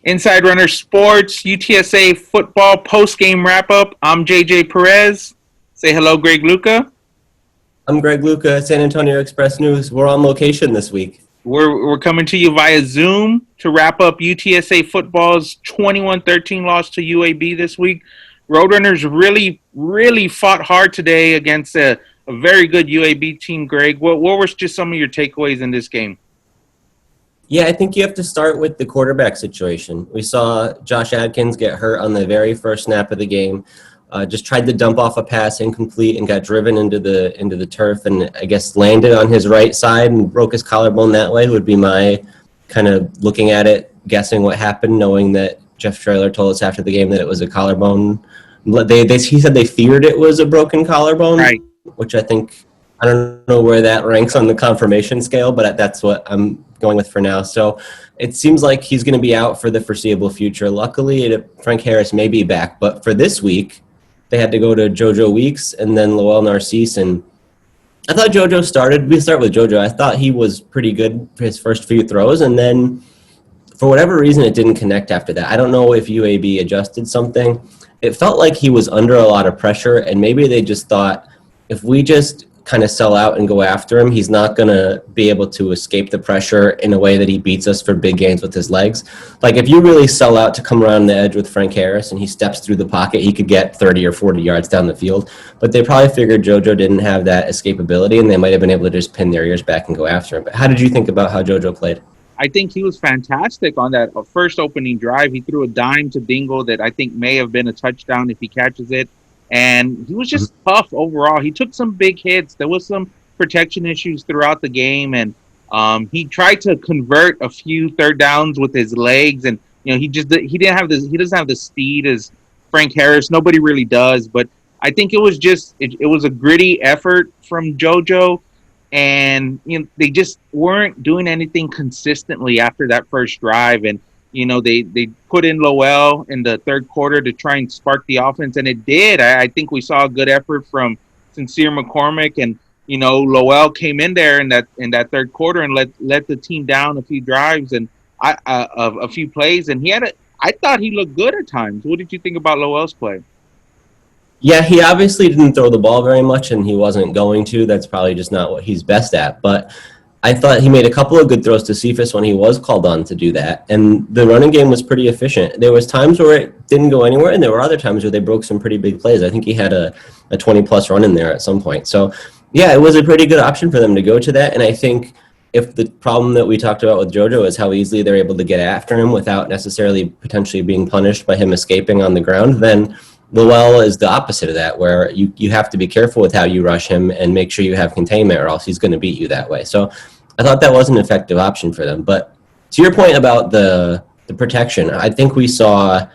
Inside Runner Sports, UTSA football post-game wrap-up. I'm JJ Perez. Say hello, Greg Luca. I'm Greg Luca, San Antonio Express News. We're on location this week. We're coming to you via Zoom to wrap up UTSA football's 21-13 loss to UAB this week. Roadrunners really fought hard today against a very good UAB team, Greg. What were just some of your takeaways in this game? Yeah, I think you have to start with the quarterback situation. We saw Josh Adkins get hurt on the very first snap of the game. Just tried to dump off a pass incomplete and got driven into the turf, and I guess landed on his right side and broke his collarbone that way. Would be my kind of looking at it, guessing what happened, knowing that Jeff Traylor told us after the game that it was a collarbone. He said they feared it was a broken collarbone, right, which I don't know where that ranks on the confirmation scale, but that's what I'm going with for now. So it seems like he's going to be out for the foreseeable future. Luckily, Frank Harris may be back, but for this week, they had to go to JoJo Weeks and then Lowell Narcisse. And I thought JoJo started. We start with JoJo. I thought he was pretty good for his first few throws, and then for whatever reason, it didn't connect after that. I don't know if UAB adjusted something. It felt like he was under a lot of pressure, and maybe they just thought, if we just kind of sell out and go after him, he's not going to be able to escape the pressure in a way that he beats us for big gains with his legs. Like, if you really sell out to come around the edge with Frank Harris and he steps through the pocket, he could get 30 or 40 yards down the field. But they probably figured JoJo didn't have that escapability, and they might have been able to just pin their ears back and go after him. But how did you think about how JoJo played? I think he was fantastic on that first opening drive. He threw a dime to Dingle that I think may have been a touchdown if he catches it. And he was just tough overall. He took some big hits. There was some protection issues throughout the game, and he tried to convert a few third downs with his legs. And he doesn't have the speed as Frank Harris. Nobody really does. But I think it was it was a gritty effort from JoJo, and they just weren't doing anything consistently after that first drive. And they put in Lowell in the third quarter to try and spark the offense, and it did. I think we saw a good effort from Sincere McCormick, and Lowell came in there in that third quarter and let the team down a few drives and a few plays, and I thought he looked good at times. What did you think about Lowell's play? Yeah, he obviously didn't throw the ball very much, and he wasn't going to. That's probably just not what he's best at, but I thought he made a couple of good throws to Cephas when he was called on to do that, and the running game was pretty efficient. There was times where it didn't go anywhere, and there were other times where they broke some pretty big plays. I think he had a 20-plus run in there at some point. So, yeah, it was a pretty good option for them to go to that, and I think if the problem that we talked about with JoJo is how easily they're able to get after him without necessarily potentially being punished by him escaping on the ground, then Lowell is the opposite of that, where you have to be careful with how you rush him and make sure you have containment, or else he's going to beat you that way. So I thought that was an effective option for them. But to your point about the protection, I think we saw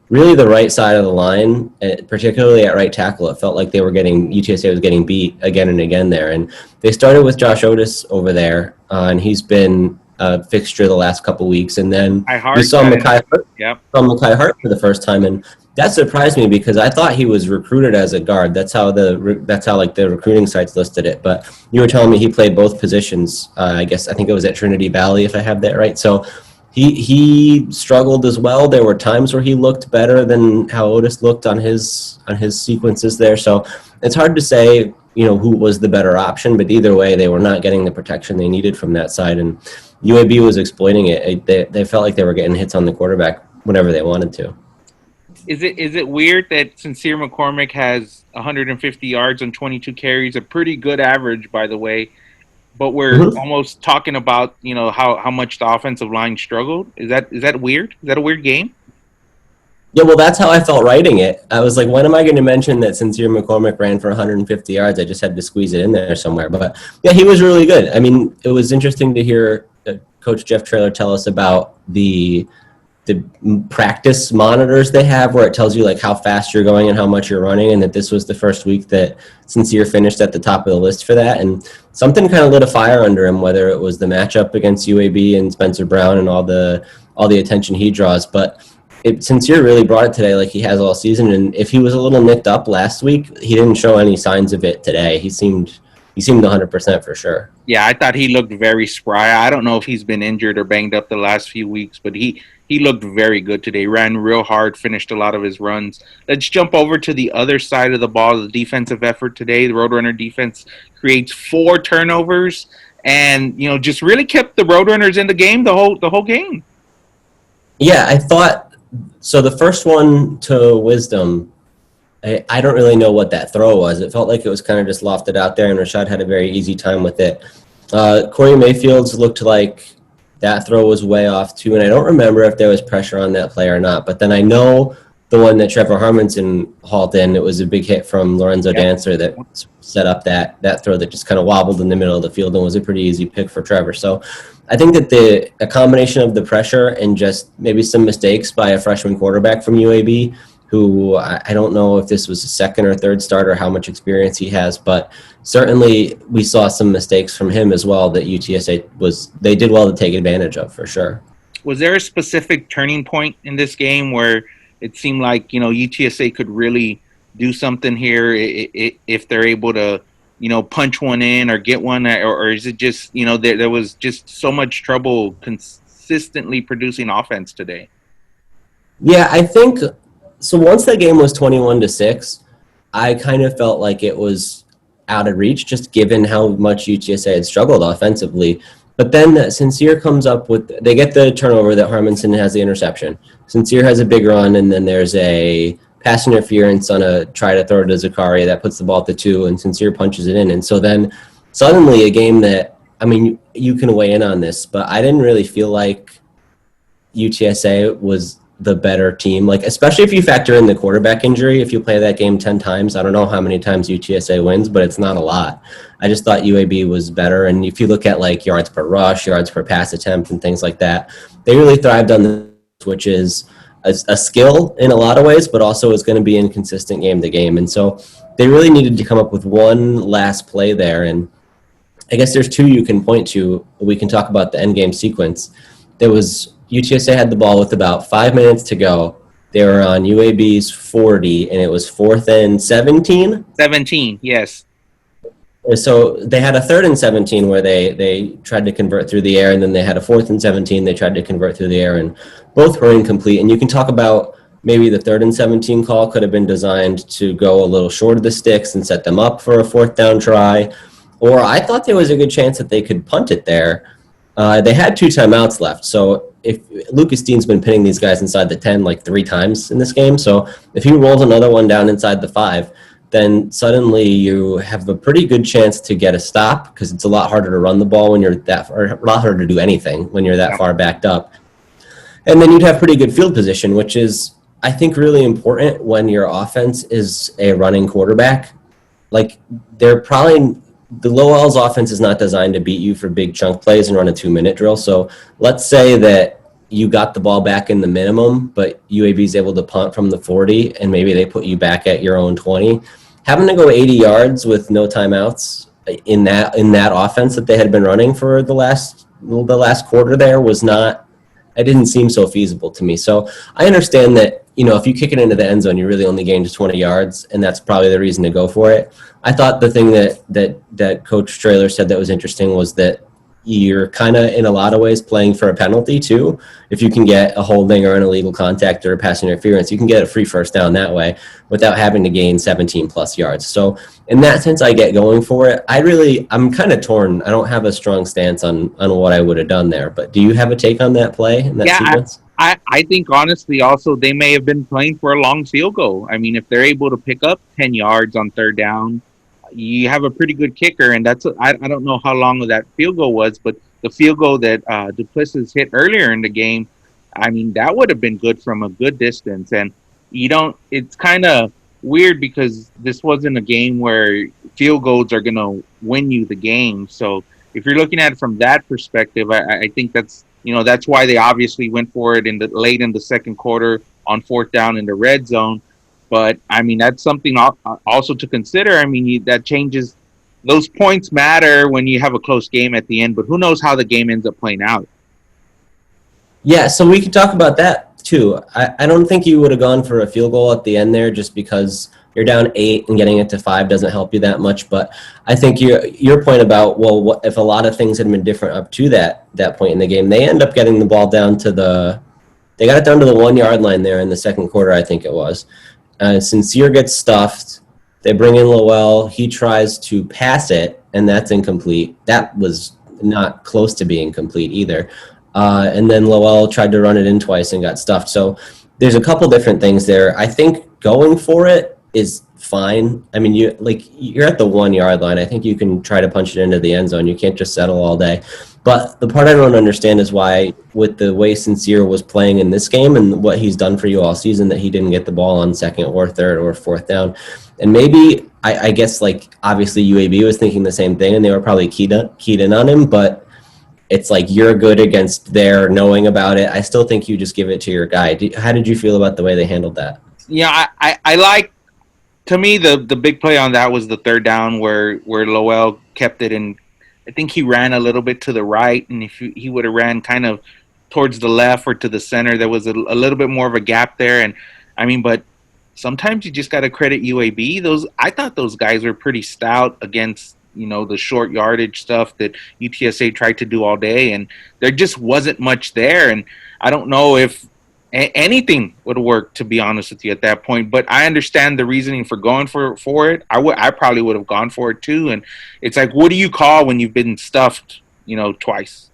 really the right side of the line, particularly at right tackle. It felt like UTSA was getting beat again and again there. And they started with Josh Otis over there, and he's been a fixture the last couple weeks. And then we saw Mekhi Hart for the first time, and that surprised me because I thought he was recruited as a guard. That's how the recruiting sites listed it. But you were telling me he played both positions. I think it was at Trinity Valley, if I have that right. So he struggled as well. There were times where he looked better than how Otis looked on his sequences there. So it's hard to say who was the better option. But either way, they were not getting the protection they needed from that side, and UAB was exploiting it. They felt like they were getting hits on the quarterback whenever they wanted to. Is it weird that Sincere McCormick has 150 yards on 22 carries, a pretty good average, by the way, but we're almost talking about how much the offensive line struggled? Is that weird? Is that a weird game? Yeah, well, that's how I felt writing it. I was like, when am I going to mention that Sincere McCormick ran for 150 yards? I just had to squeeze it in there somewhere. But yeah, he was really good. I mean, it was interesting to hear Coach Jeff Traylor tell us about the practice monitors they have, where it tells you like how fast you're going and how much you're running, and that this was the first week that Sincere finished at the top of the list for that. And something kind of lit a fire under him, whether it was the matchup against UAB and Spencer Brown and all the attention he draws. But Sincere really brought it today, like he has all season. And if he was a little nicked up last week, he didn't show any signs of it today. He seemed 100% for sure. Yeah, I thought he looked very spry. I don't know if he's been injured or banged up the last few weeks, but he He looked very good today. Ran real hard, finished a lot of his runs. Let's jump over to the other side of the ball, the defensive effort today. The Roadrunner defense creates 4 turnovers and, just really kept the Roadrunners in the game the whole game. Yeah, I thought so. The first one to Wisdom, I don't really know what that throw was. It felt like it was kind of just lofted out there, and Rashad had a very easy time with it. Corey Mayfield's looked like that throw was way off too, and I don't remember if there was pressure on that play or not. But then I know the one that Trevor Harmonson hauled in, it was a big hit from Lorenzo Dancer that set up that throw that just kind of wobbled in the middle of the field and was a pretty easy pick for Trevor. So I think that a combination of the pressure and just maybe some mistakes by a freshman quarterback from UAB, who I don't know if this was a second or third starter, how much experience he has, but certainly we saw some mistakes from him as well that UTSA they did well to take advantage of, for sure. Was there a specific turning point in this game where it seemed like, UTSA could really do something here if they're able to, punch one in or get one, or is it just, there was just so much trouble consistently producing offense today? Yeah, I think so. Once that game was 21-6, I kind of felt like it was out of reach, just given how much UTSA had struggled offensively. But then Sincere comes up they get the turnover that Harmonson has the interception. Sincere has a big run, and then there's a pass interference on a try to throw to Zakaria that puts the ball at the 2, and Sincere punches it in. And so then suddenly a game that, I mean, you can weigh in on this, but I didn't really feel like UTSA was the better team, like especially if you factor in the quarterback injury. If you play that game 10 times, I don't know how many times UTSA wins, but it's not a lot. I just thought UAB was better. And if you look at like yards per rush, yards per pass attempt, and things like that, they really thrived on this, which is a skill in a lot of ways, but also is going to be inconsistent game to game. And so they really needed to come up with one last play there. And I guess there's 2 you can point to. We can talk about the end game sequence. There was UTSA had the ball with about 5 minutes to go. They were on UAB's 40, and it was 4th and 17? 17, yes. So they had a 3rd and 17 where they tried to convert through the air, and then they had a 4th and 17 they tried to convert through the air, and both were incomplete. And you can talk about maybe the 3rd and 17 call could have been designed to go a little short of the sticks and set them up for a 4th down try. Or I thought there was a good chance that they could punt it there. They had 2 timeouts left, so if Lucas Dean's been pinning these guys inside the 10 like 3 times in this game, so if he rolls another one down inside the 5, then suddenly you have a pretty good chance to get a stop, because it's a lot harder to run the ball when you're or a lot harder to do anything when you're that far backed up. And then you'd have pretty good field position, which is, I think, really important when your offense is a running quarterback. Like, the Lowell's offense is not designed to beat you for big chunk plays and run a 2-minute drill. So let's say that you got the ball back in the minimum, but UAB is able to punt from the 40, and maybe they put you back at your own 20. Having to go 80 yards with no timeouts in that offense that they had been running for the last quarter there was not. It didn't seem so feasible to me. So I understand that, if you kick it into the end zone, you really only gain just 20 yards, and that's probably the reason to go for it. I thought the thing that Coach Traylor said that was interesting was that you're kind of, in a lot of ways, playing for a penalty, too. If you can get a holding or an illegal contact or a pass interference, you can get a free first down that way without having to gain 17-plus yards. So in that sense, I get going for it. I'm kind of torn. I don't have a strong stance on what I would have done there. But do you have a take on that play and that sequence? I think, honestly, also, they may have been playing for a long field goal. I mean, if they're able to pick up 10 yards on 3rd down, you have a pretty good kicker, and I don't know how long that field goal was, but the field goal that Duplessis hit earlier in the game, I mean, that would have been good from a good distance. And it's kind of weird because this wasn't a game where field goals are going to win you the game. So if you're looking at it from that perspective, I think that's why they obviously went for it late in the second quarter on 4th down in the red zone. But, I mean, that's something also to consider. I mean, that changes. Those points matter when you have a close game at the end, but who knows how the game ends up playing out. Yeah, so we could talk about that, too. I don't think you would have gone for a field goal at the end there just because you're down 8 and getting it to 5 doesn't help you that much. But I think your point about, well, what if a lot of things had been different up to that point in the game, they end up getting the ball down to the They got it down to the 1 yard line there in the second quarter, I think it was. Sincere gets stuffed. They bring in Lowell. He tries to pass it, and that's incomplete. That was not close to being complete either. And then Lowell tried to run it in twice and got stuffed. So there's a couple different things there. I think going for it is fine. I mean, you're at the 1 yard line. I think you can try to punch it into the end zone. You can't just settle all day. But the part I don't understand is why, with the way Sincere was playing in this game and what he's done for you all season, that he didn't get the ball on second or third or fourth down. And maybe, I guess, like, obviously UAB was thinking the same thing, and they were probably keyed in on him, but it's like you're good against their knowing about it. I still think you just give it to your guy. How did you feel about the way they handled that? Yeah, I like, to me, the big play on that was the third down where Lowell kept it, and I think he ran a little bit to the right, and if he would have ran kind of towards the left or to the center, there was a little bit more of a gap there. And I mean, but sometimes you just got to credit UAB. I thought those guys were pretty stout against, the short yardage stuff that UTSA tried to do all day, and there just wasn't much there. And I don't know if anything would work, to be honest with you, at that point. But I understand the reasoning for going for it. I probably would have gone for it too. And it's like, what do you call when you've been stuffed, twice?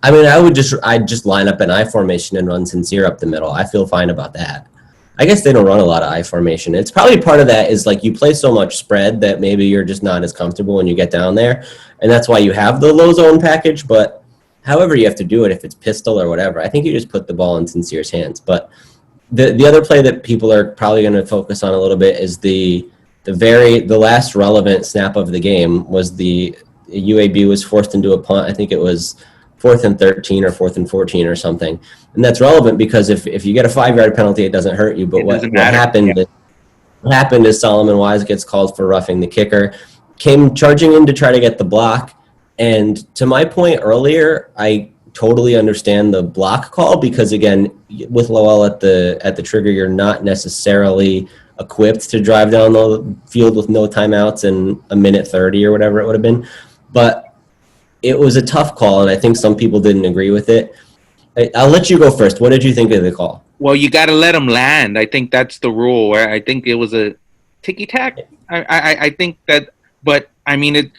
I mean, I'd just line up an I formation and run Sincere up the middle. I feel fine about that. I guess they don't run a lot of I formation. It's probably part of that is, like, you play so much spread that maybe you're just not as comfortable when you get down there, and that's why you have the low zone package. But however you have to do it, if it's pistol or whatever, I think you just put the ball in Sincere's hands. But the other play that people are probably going to focus on a little bit is the last relevant snap of the game was the UAB was forced into a punt. I think it was 4th and 13 or 4th and 14 or something. And that's relevant because if you get a 5-yard penalty, it doesn't hurt you. But what happened is Solomon Wise gets called for roughing the kicker, came charging in to try to get the block. And to my point earlier, I totally understand the block call because, again, with Lowell at the trigger, you're not necessarily equipped to drive down the field with no timeouts and a minute 30 or whatever it would have been. But it was a tough call, and I think some people didn't agree with it. I'll let you go first. What did you think of the call? Well, you got to let them land. I think that's the rule. I think it was a ticky-tack. I think that, but I mean,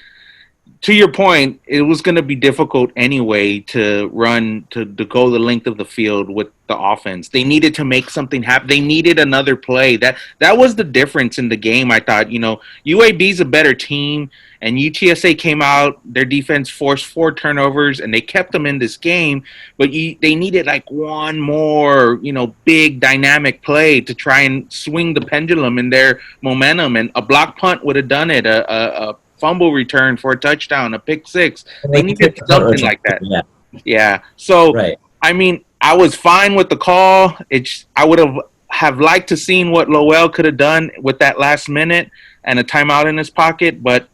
to your point, it was going to be difficult anyway to run, to go the length of the field with the offense. They needed to make something happen. They needed another play. That was the difference in the game, I thought. UAB's a better team, and UTSA came out, their defense forced 4 turnovers, and they kept them in this game, but they needed like one more, big dynamic play to try and swing the pendulum in their momentum, and a block punt would have done it, a fumble return for a touchdown, a pick six. They needed something like that. Yeah. So, right. I mean, I was fine with the call. I would have liked to seen what Lowell could have done with that last minute and a timeout in his pocket. But,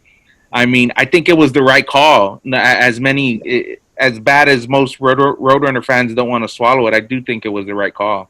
I mean, I think it was the right call. As bad as most Roadrunner fans don't want to swallow it, I do think it was the right call.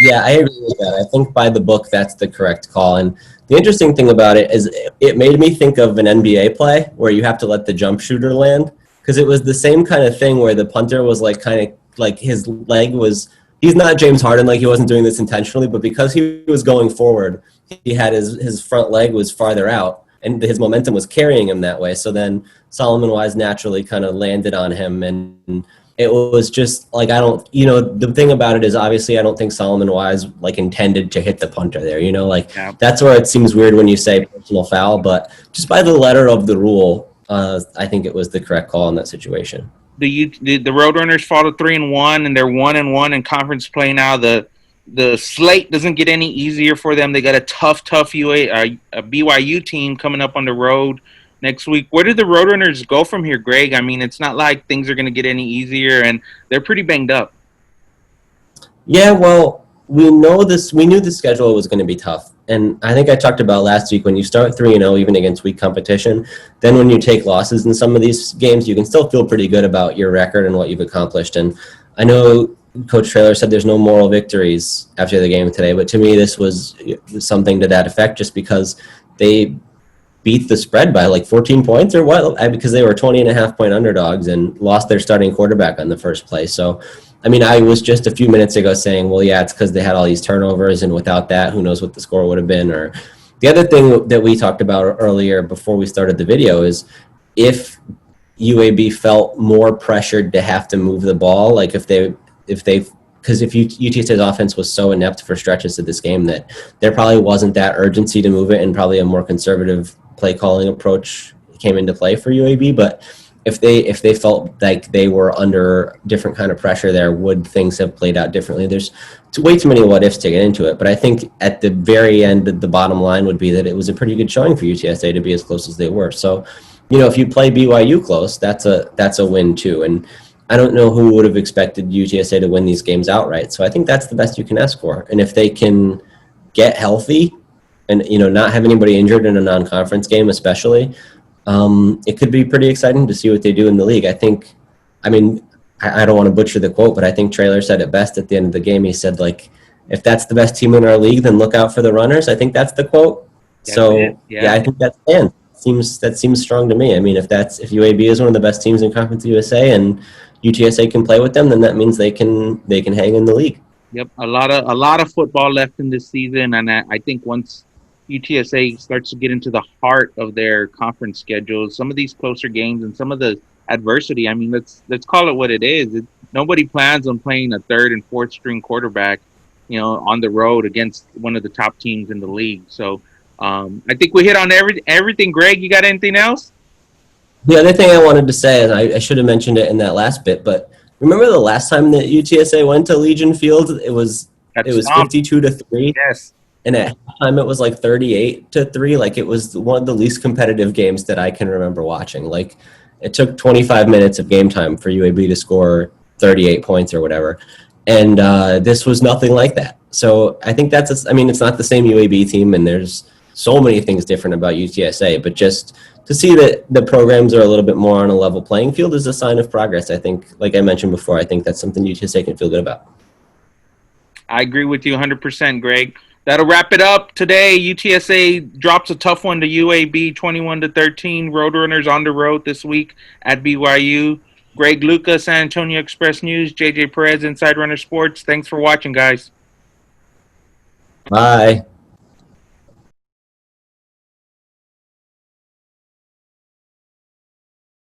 Yeah, I agree with that. I think by the book, that's the correct call. And the interesting thing about it is it made me think of an NBA play where you have to let the jump shooter land, because it was the same kind of thing where the punter was like kind of like his leg was – he's not James Harden, like he wasn't doing this intentionally, but because he was going forward, he had his front leg was farther out, and his momentum was carrying him that way. So then Solomon Wise naturally kind of landed on him, and – it was just like, the thing about it is obviously I don't think Solomon Wise like intended to hit the punter there, That's where it seems weird when you say personal foul, but just by the letter of the rule, I think it was the correct call in that situation. The Roadrunners fall to 3-1 and they're 1-1 in conference play now. The slate doesn't get any easier for them. They got a tough a BYU team coming up on the road next week. Where do the Roadrunners go from here, Greg? I mean, it's not like things are going to get any easier, and they're pretty banged up. Yeah, well, we knew the schedule was going to be tough. And I think I talked about last week, when you start 3-0, even against weak competition, then when you take losses in some of these games, you can still feel pretty good about your record and what you've accomplished. And I know Coach Traylor said there's no moral victories after the game today, but to me this was something to that effect, just because they beat the spread by like 14 points or what, because they were 20.5-point underdogs and lost their starting quarterback on the first play. So I mean, I was just a few minutes ago saying, well, yeah, it's because they had all these turnovers, and without that, who knows what the score would have been. Or the other thing that we talked about earlier before we started the video is if UAB felt more pressured to have to move the ball, like if they because if UTSA's offense was so inept for stretches of this game that there probably wasn't that urgency to move it, and probably a more conservative play calling approach came into play for UAB. But if they felt like they were under different kind of pressure there, would things have played out differently? There's way too many what ifs to get into it, but I think at the very end, the bottom line would be that it was a pretty good showing for UTSA to be as close as they were. So, if you play BYU close, that's a win too. And I don't know who would have expected UTSA to win these games outright. So I think that's the best you can ask for. And if they can get healthy and not have anybody injured in a non-conference game, especially, it could be pretty exciting to see what they do in the league. I don't want to butcher the quote, but I think Traylor said it best at the end of the game. He said, like, if that's the best team in our league, then look out for the runners. I think that's the quote. That's it. Yeah, I think that seems strong to me. I mean, if UAB is one of the best teams in Conference USA and UTSA can play with them, then that means they can hang in the league. Yep, a lot of football left in this season, and I think once UTSA starts to get into the heart of their conference schedule, some of these closer games and some of the adversity. I mean, let's call it what it is. Nobody plans on playing a third and fourth string quarterback, on the road against one of the top teams in the league. So I think we hit on everything. Greg, you got anything else? The other thing I wanted to say, and I should have mentioned it in that last bit, but remember the last time that UTSA went to Legion Field? It was 52-3. Yes. And at halftime, it was like 38-3. Like, it was one of the least competitive games that I can remember watching. Like, it took 25 minutes of game time for UAB to score 38 points or whatever. And this was nothing like that. So I think it's not the same UAB team, and there's so many things different about UTSA, but just to see that the programs are a little bit more on a level playing field is a sign of progress. I think, like I mentioned before, I think that's something UTSA can feel good about. I agree with you 100%, Greg. That'll wrap it up today. UTSA drops a tough one to UAB, 21-13. Roadrunners on the road this week at BYU. Greg, Luca, San Antonio Express News, JJ Perez, Inside Runner Sports. Thanks for watching, guys. Bye.